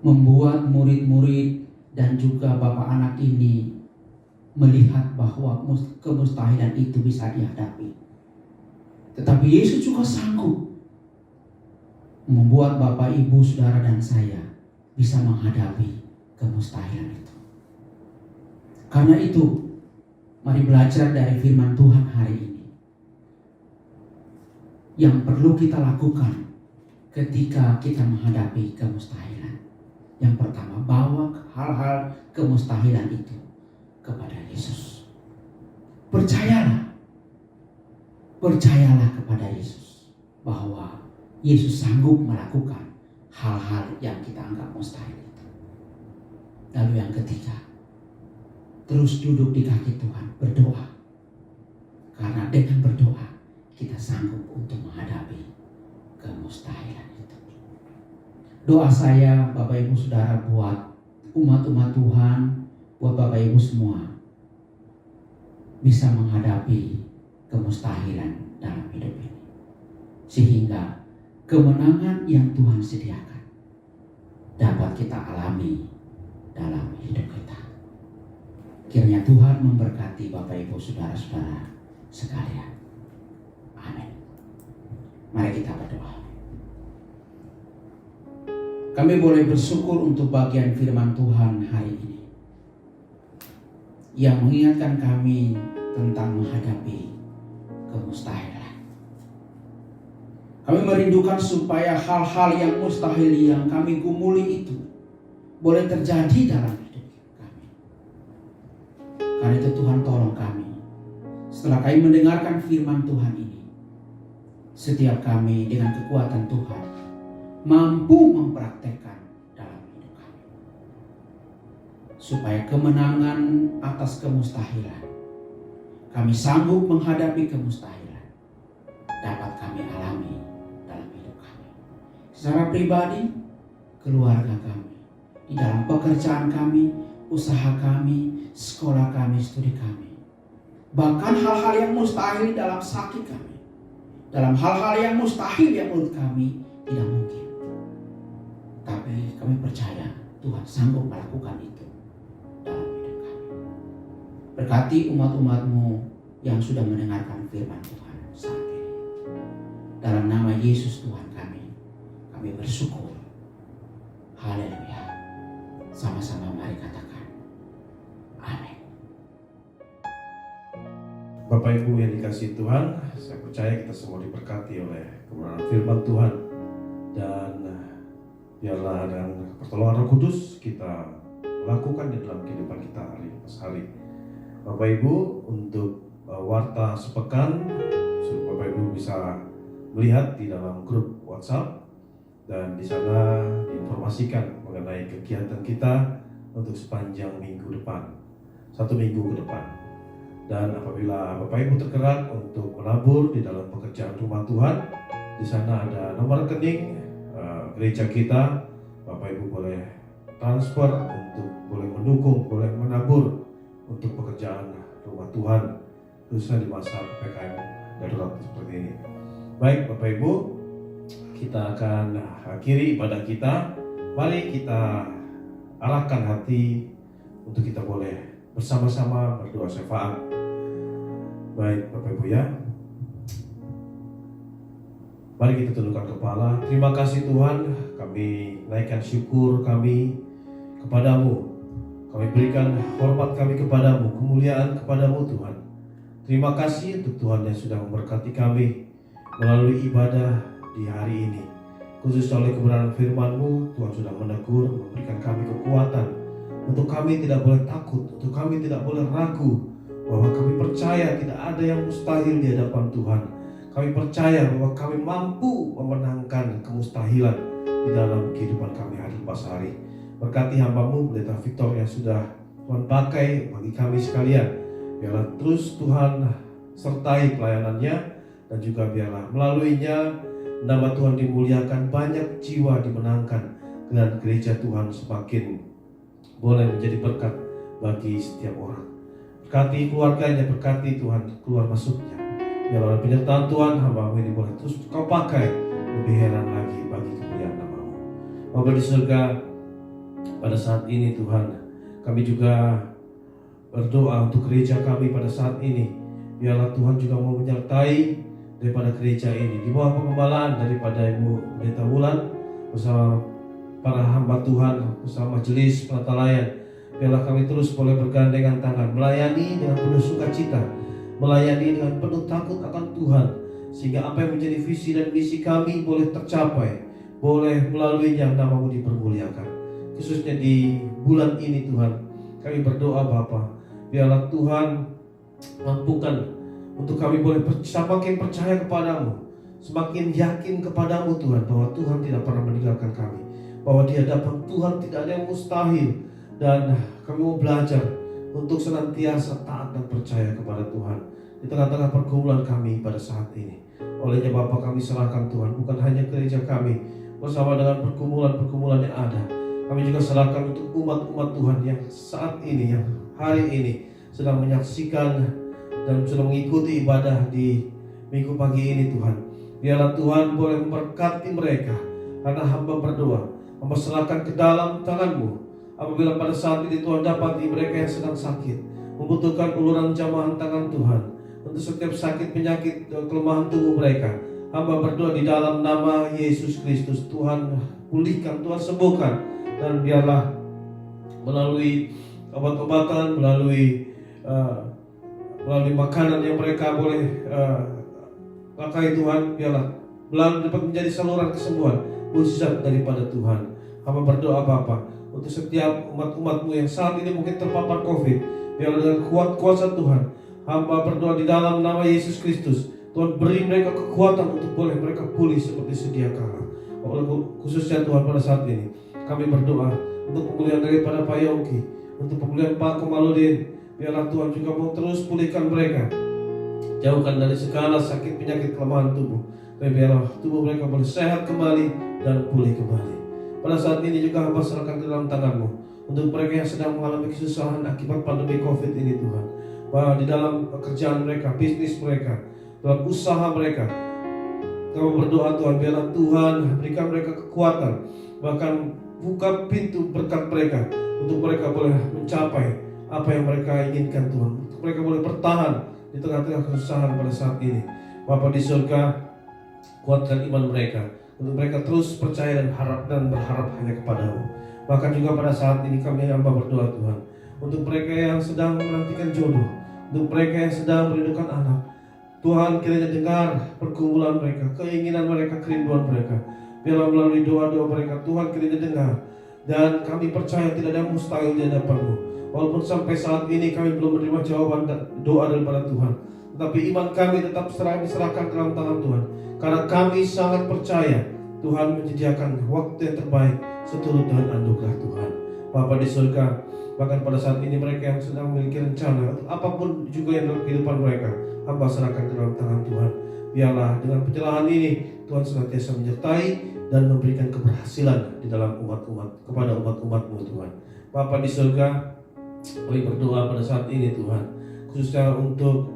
membuat murid-murid dan juga bapak anak ini melihat bahwa kemustahilan itu bisa dihadapi. Tetapi Yesus juga sanggup membuat bapak, ibu, saudara dan saya bisa menghadapi kemustahilan itu. Karena itu, mari belajar dari firman Tuhan hari ini. Yang perlu kita lakukan ketika kita menghadapi kemustahilan. Yang pertama, bawa hal-hal kemustahilan itu kepada Yesus. Percayalah kepada Yesus bahwa Yesus sanggup melakukan hal-hal yang kita anggap mustahil itu. Lalu yang ketiga, terus duduk di kaki Tuhan, berdoa. Karena dengan berdoa kita sanggup untuk menghadapi kemustahilan itu. Doa saya Bapak Ibu Saudara buat umat-umat Tuhan, buat Bapak Ibu semua bisa menghadapi kemustahilan dalam hidup ini. Sehingga kemenangan yang Tuhan sediakan dapat kita alami dalam hidup kita. Kiranya Tuhan memberkati Bapak Ibu Saudara-saudara sekalian. Amin. Mari kita berdoa. Kami boleh bersyukur untuk bagian firman Tuhan hari ini yang mengingatkan kami tentang menghadapi kemustahilan. Kami merindukan supaya hal-hal yang mustahil yang kami gumuli itu boleh terjadi dalam hidup kami. Karena itu Tuhan tolong kami. Setelah kami mendengarkan firman Tuhan ini, setiap kami dengan kekuatan Tuhan mampu mempraktekkan dalam hidup kami. Supaya kemenangan atas kemustahilan, kami sanggup menghadapi kemustahilan, dapat kami alami dalam hidup kami. Secara pribadi, keluarga kami, di dalam pekerjaan kami, usaha kami, sekolah kami, studi kami. Bahkan hal-hal yang mustahil dalam sakit kami, dalam hal-hal yang mustahil yang menurut kami tidak mungkin. Tapi kami percaya Tuhan sanggup melakukan itu dalam hidup kami. Berkati umat-umat-Mu yang sudah mendengarkan firman Tuhan saat ini. Dalam nama Yesus Tuhan kami bersyukur. Haleluya. Sama-sama mari katakan amin. Bapak Ibu yang dikasihi Tuhan, saya percaya kita semua diberkati oleh kebenaran firman Tuhan. Dan biarlah dengan pertolongan Roh Kudus kita lakukan di dalam kehidupan kita hari pas hari. Bapak Ibu, untuk warta sepekan, Bapak Ibu bisa melihat di dalam grup WhatsApp, dan di sana diinformasikan mengenai kegiatan kita untuk sepanjang minggu depan, 1 minggu ke depan. Dan apabila Bapak Ibu tergerak untuk menabur di dalam pekerjaan rumah Tuhan, di sana ada nomor rekening gereja kita. Bapak Ibu boleh transfer untuk boleh mendukung, boleh menabur untuk pekerjaan rumah Tuhan, khususnya di masa PPKM darurat seperti ini. Baik Bapak Ibu, kita akan akhiri ibadah kita. Mari kita arahkan hati untuk kita boleh bersama-sama berdoa syafaat. Baik Bapak Ibu ya, mari kita tundukkan kepala. Terima kasih Tuhan, kami naikkan syukur kami kepadamu. Kami berikan hormat kami kepadamu, kemuliaan kepadamu Tuhan. Terima kasih untuk Tuhan yang sudah memberkati kami melalui ibadah di hari ini. Khusus oleh kebenaran firman-Mu, Tuhan sudah menegur, memberikan kami kekuatan untuk kami tidak boleh takut, untuk kami tidak boleh ragu, bahwa kami percaya tidak ada yang mustahil di hadapan Tuhan. Kami percaya bahwa kami mampu memenangkan kemustahilan di dalam kehidupan kami hari lepas hari. Berkati hamba-Mu, Pendeta Victor yang sudah Tuhan pakai bagi kami sekalian. Biarlah terus Tuhan sertai pelayanannya, dan juga biarlah melaluinya nama Tuhan dimuliakan, banyak jiwa dimenangkan, dan gereja Tuhan semakin boleh menjadi berkat bagi setiap orang. berkati keluarganya, berkati Tuhan keluar masuknya. Biarlah penyertaan Tuhan hamba ini boleh terus Kau pakai lebih heran lagi bagi kemuliaan nama-Mu. Bapa di surga, pada saat ini Tuhan, kami juga berdoa untuk gereja kami pada saat ini. Biarlah Tuhan juga mau menyertai daripada gereja ini di bawah pengembalaan daripada Ibu Pendeta Wulan bersama para hamba Tuhan, bersama majelis penata-layan. Biarlah kami terus boleh bergandengan tangan, melayani dengan penuh sukacita, melayani dengan penuh takut akan Tuhan, sehingga apa yang menjadi visi dan misi kami boleh tercapai, boleh melaluinya nama-Mu dipermuliakan. Khususnya di bulan ini Tuhan, kami berdoa Bapa, biarlah Tuhan mampukan untuk kami boleh semakin percaya kepadamu, semakin yakin kepadamu Tuhan, bahwa Tuhan tidak pernah meninggalkan kami, bahwa di hadapan Tuhan tidak ada yang mustahil. Dan kami mau belajar untuk senantiasa taat dan percaya kepada Tuhan di tengah-tengah pergumulan kami pada saat ini. Olehnya Bapa, kami serahkan Tuhan bukan hanya gereja kami bersama dengan pergumulan-pergumulan yang ada, kami juga serahkan untuk umat-umat Tuhan yang saat ini, yang hari ini sedang menyaksikan dan sedang mengikuti ibadah di minggu pagi ini Tuhan. Biarlah Tuhan boleh memberkati mereka, karena hamba berdoa, hamba serahkan ke dalam tangan-Mu. Apabila pada saat ini Tuhan dapati mereka yang sedang sakit, membutuhkan uluran jamahan tangan Tuhan untuk setiap sakit, penyakit, kelemahan tubuh mereka, hamba berdoa di dalam nama Yesus Kristus, Tuhan pulihkan, Tuhan sembuhkan. Dan biarlah melalui obat-obatan, melalui makanan yang mereka boleh pakai Tuhan, biarlah melalui dapat menjadi saluran kesembuhan, mujizat daripada Tuhan. Hamba berdoa Bapa, untuk setiap umat-umat-Mu yang saat ini mungkin terpapar COVID, biarlah dengan kuat kuasa Tuhan, hamba berdoa di dalam nama Yesus Kristus, Tuhan beri mereka kekuatan untuk boleh mereka pulih seperti sedia kala. Khususnya Tuhan pada saat ini, kami berdoa untuk pemulihan daripada Pak Yongki, untuk pemulihan Pak Komaludin. Biarlah Tuhan juga mau terus pulihkan mereka, jauhkan dari segala sakit, penyakit, kelemahan tubuh. Dan biarlah tubuh mereka boleh sehat kembali dan pulih kembali. Pada saat ini juga hamba serahkan ke dalam tangan-Mu untuk mereka yang sedang mengalami kesusahan akibat pandemi COVID ini Tuhan. Bahwa di dalam pekerjaan mereka, bisnis mereka, dalam usaha mereka, kami berdoa Tuhan, biarlah Tuhan berikan mereka kekuatan, bahkan buka pintu berkat mereka untuk mereka boleh mencapai apa yang mereka inginkan Tuhan, untuk mereka boleh bertahan di tengah-tengah kesusahan pada saat ini. Bapa di surga, kuatkan iman mereka, untuk mereka terus percaya dan berharap hanya kepada-Mu. Bahkan juga pada saat ini kami hamba berdoa Tuhan, untuk mereka yang sedang menantikan jodoh, untuk mereka yang sedang merindukan anak, Tuhan kiranya dengar pergumulan mereka, keinginan mereka, kerinduan mereka. Biarlah melalui doa-doa mereka Tuhan kiranya dengar. Dan kami percaya tidak ada yang mustahil di hadapan-Mu. Walaupun sampai saat ini kami belum menerima jawaban doa daripada Tuhan, tetapi iman kami tetap diserahkan ke dalam tangan Tuhan. Karena kami sangat percaya Tuhan menyediakan waktu yang terbaik seturut dengan anugerah Tuhan. Bapa di surga, bahkan pada saat ini mereka yang sedang memiliki rencana apapun juga yang dalam kehidupan mereka, hamba serahkan ke dalam tangan Tuhan. Biarlah dengan pencerahan ini Tuhan senantiasa menyertai dan memberikan keberhasilan di dalam umat-umat, kepada umat-umat-Mu Tuhan. Bapa di surga, kami berdoa pada saat ini Tuhan, khususnya untuk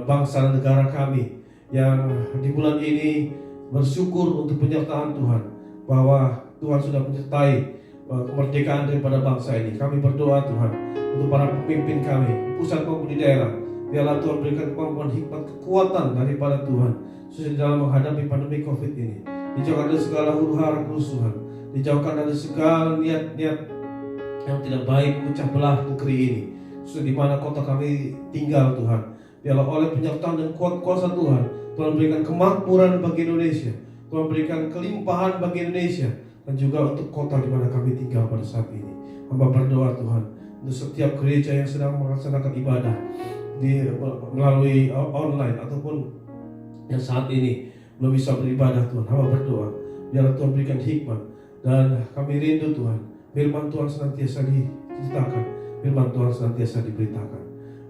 bangsa dan negara kami yang di bulan ini bersyukur untuk penyertaan Tuhan, bahwa Tuhan sudah menyertai kemerdekaan daripada bangsa ini. Kami berdoa Tuhan untuk para pemimpin kami, pusat maupun di daerah. Biarlah Tuhan berikan kemampuan, hikmat, kekuatan daripada Tuhan, khususnya dalam menghadapi pandemi COVID ini. Dijauhkan dari segala huru-hara kerusuhan, dijauhkan dari segala niat-niat yang tidak baik memecah belah negeri ini, khususnya di mana kota kami tinggal Tuhan. Biarlah oleh penyertaan dan kuat kuasa Tuhan, Tuhan berikan kemakmuran bagi Indonesia, Tuhan berikan kelimpahan bagi Indonesia, dan juga untuk kota di mana kami tinggal pada saat ini. Hamba berdoa Tuhan untuk setiap gereja yang sedang melaksanakan ibadah melalui online ataupun yang saat ini belum bisa beribadah Tuhan. Hamba berdoa biarlah Tuhan berikan hikmat, dan kami rindu Tuhan firman Tuhan senantiasa diceritakan, firman Tuhan senantiasa diberitakan,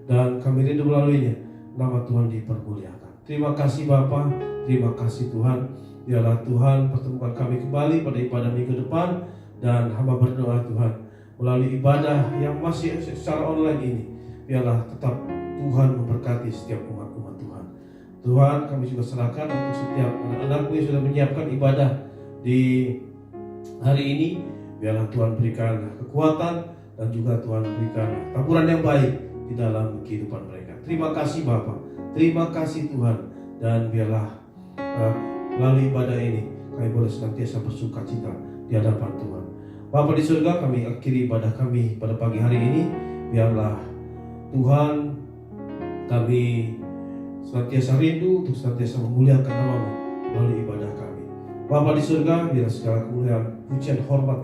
dan kami rindu melaluinya nama Tuhan dipermuliakan. Terima kasih Bapa, terima kasih Tuhan. Biarlah Tuhan pertemukan kami kembali pada ibadah minggu depan, dan hamba berdoa Tuhan melalui ibadah yang masih secara online ini, biarlah tetap Tuhan memberkati setiap umat-umat Tuhan. Tuhan, kami juga serahkan untuk setiap anak-anakmu yang sudah menyiapkan ibadah di hari ini. Biarlah Tuhan berikan kekuatan dan juga Tuhan berikan taburan yang baik di dalam kehidupan mereka. Terima kasih Bapa, terima kasih Tuhan, dan biarlah melalui ibadah ini kami boleh senantiasa bersuka cita di hadapan Tuhan. Bapa di surga, kami akhiri ibadah kami pada pagi hari ini. Biarlah Tuhan, kami senantiasa rindu untuk senantiasa memuliakan nama-Mu melalui ibadah kami. Bapa di surga, biar segala kemuliaan, pujian, hormat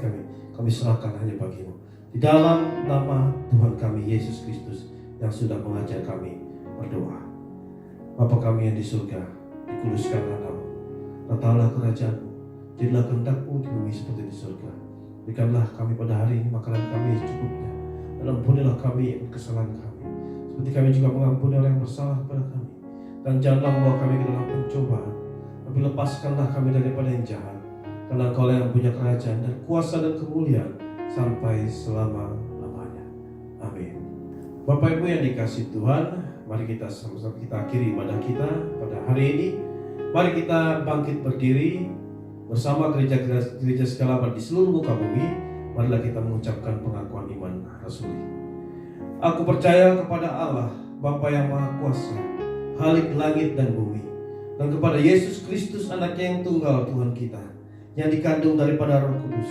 kami serahkan hanya bagi-Mu. Di dalam nama Tuhan kami Yesus Kristus yang sudah mengajar kami berdoa. Bapa kami yang di surga, dikuduskanlah nama-Mu, datanglah kerajaan-Mu, jadilah kehendak-Mu di bumi seperti di surga. Berikanlah kami pada hari ini makanan kami secukupnya, dan ampunilah kami kesalahan kami, seperti kami juga mengampuni orang yang bersalah kepada kami. Dan janganlah membawa kami ke dalam pencobaan, tapi lepaskanlah kami daripada yang jahat. Karena Engkau yang punya kerajaan dan kuasa dan kemuliaan sampai selama-lamanya. Amin. Bapak Ibu yang dikasihi Tuhan, mari kita sama-sama kita akhiri ibadah kita pada hari ini. Mari kita bangkit berdiri bersama gereja segala abad di seluruh muka bumi. Marilah kita mengucapkan pengakuan iman rasuli. Aku percaya kepada Allah, Bapa yang Maha Kuasa, Khalik langit dan bumi, dan kepada Yesus Kristus, anaknya yang tunggal, Tuhan kita, yang dikandung daripada Roh Kudus,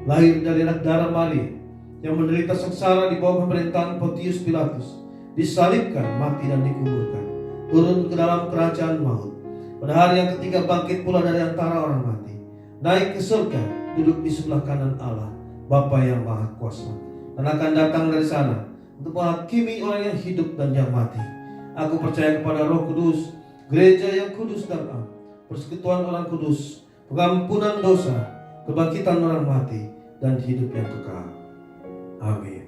lahir dari anak darah Maria, yang menderita sengsara di bawah pemerintahan Pontius Pilatus, disalibkan, mati dan dikuburkan, turun ke dalam kerajaan maut, pada hari yang ketiga bangkit pula dari antara orang mati, naik ke surga, duduk di sebelah kanan Allah, Bapa yang Maha Kuasa, dan akan datang dari sana untuk menghakimi orang yang hidup dan yang mati. Aku percaya kepada Roh Kudus, gereja yang kudus dan am, persekutuan orang kudus, pengampunan dosa, kebangkitan orang mati, dan hidup yang kekal. Amin.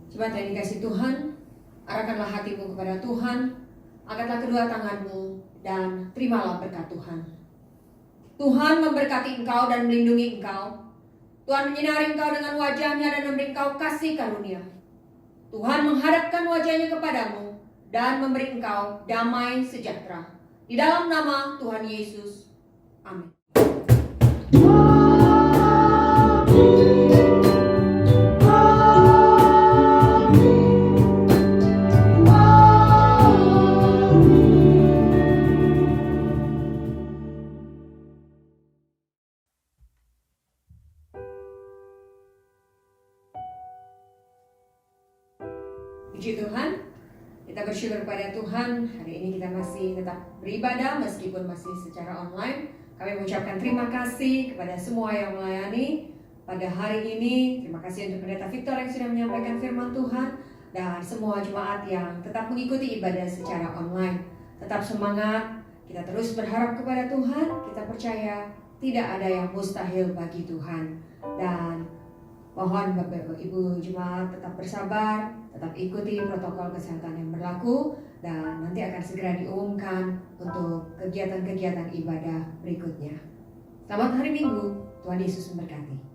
Jemaat yang dikasihi Tuhan, arahkanlah hatimu kepada Tuhan, angkatlah kedua tanganmu, dan terimalah berkat Tuhan. Tuhan memberkati engkau dan melindungi engkau. Tuhan menyinari engkau dengan wajahnya dan memberi engkau kasih karunia. Tuhan menghadapkan wajahnya kepadamu dan memberi engkau damai sejahtera. Di dalam nama Tuhan Yesus. Amin. Puji Tuhan, kita bersyukur kepada Tuhan. Hari ini kita masih tetap beribadah meskipun masih secara online. Kami mengucapkan terima kasih kepada semua yang melayani pada hari ini. Terima kasih untuk Pendeta Victor yang sudah menyampaikan firman Tuhan, dan semua jemaat yang tetap mengikuti ibadah secara online. Tetap semangat, kita terus berharap kepada Tuhan. Kita percaya tidak ada yang mustahil bagi Tuhan. Dan mohon Bapak Ibu jemaat tetap bersabar, tetap ikuti protokol kesehatan yang berlaku, dan nanti akan segera diumumkan untuk kegiatan-kegiatan ibadah berikutnya. Selamat hari Minggu, Tuhan Yesus memberkati.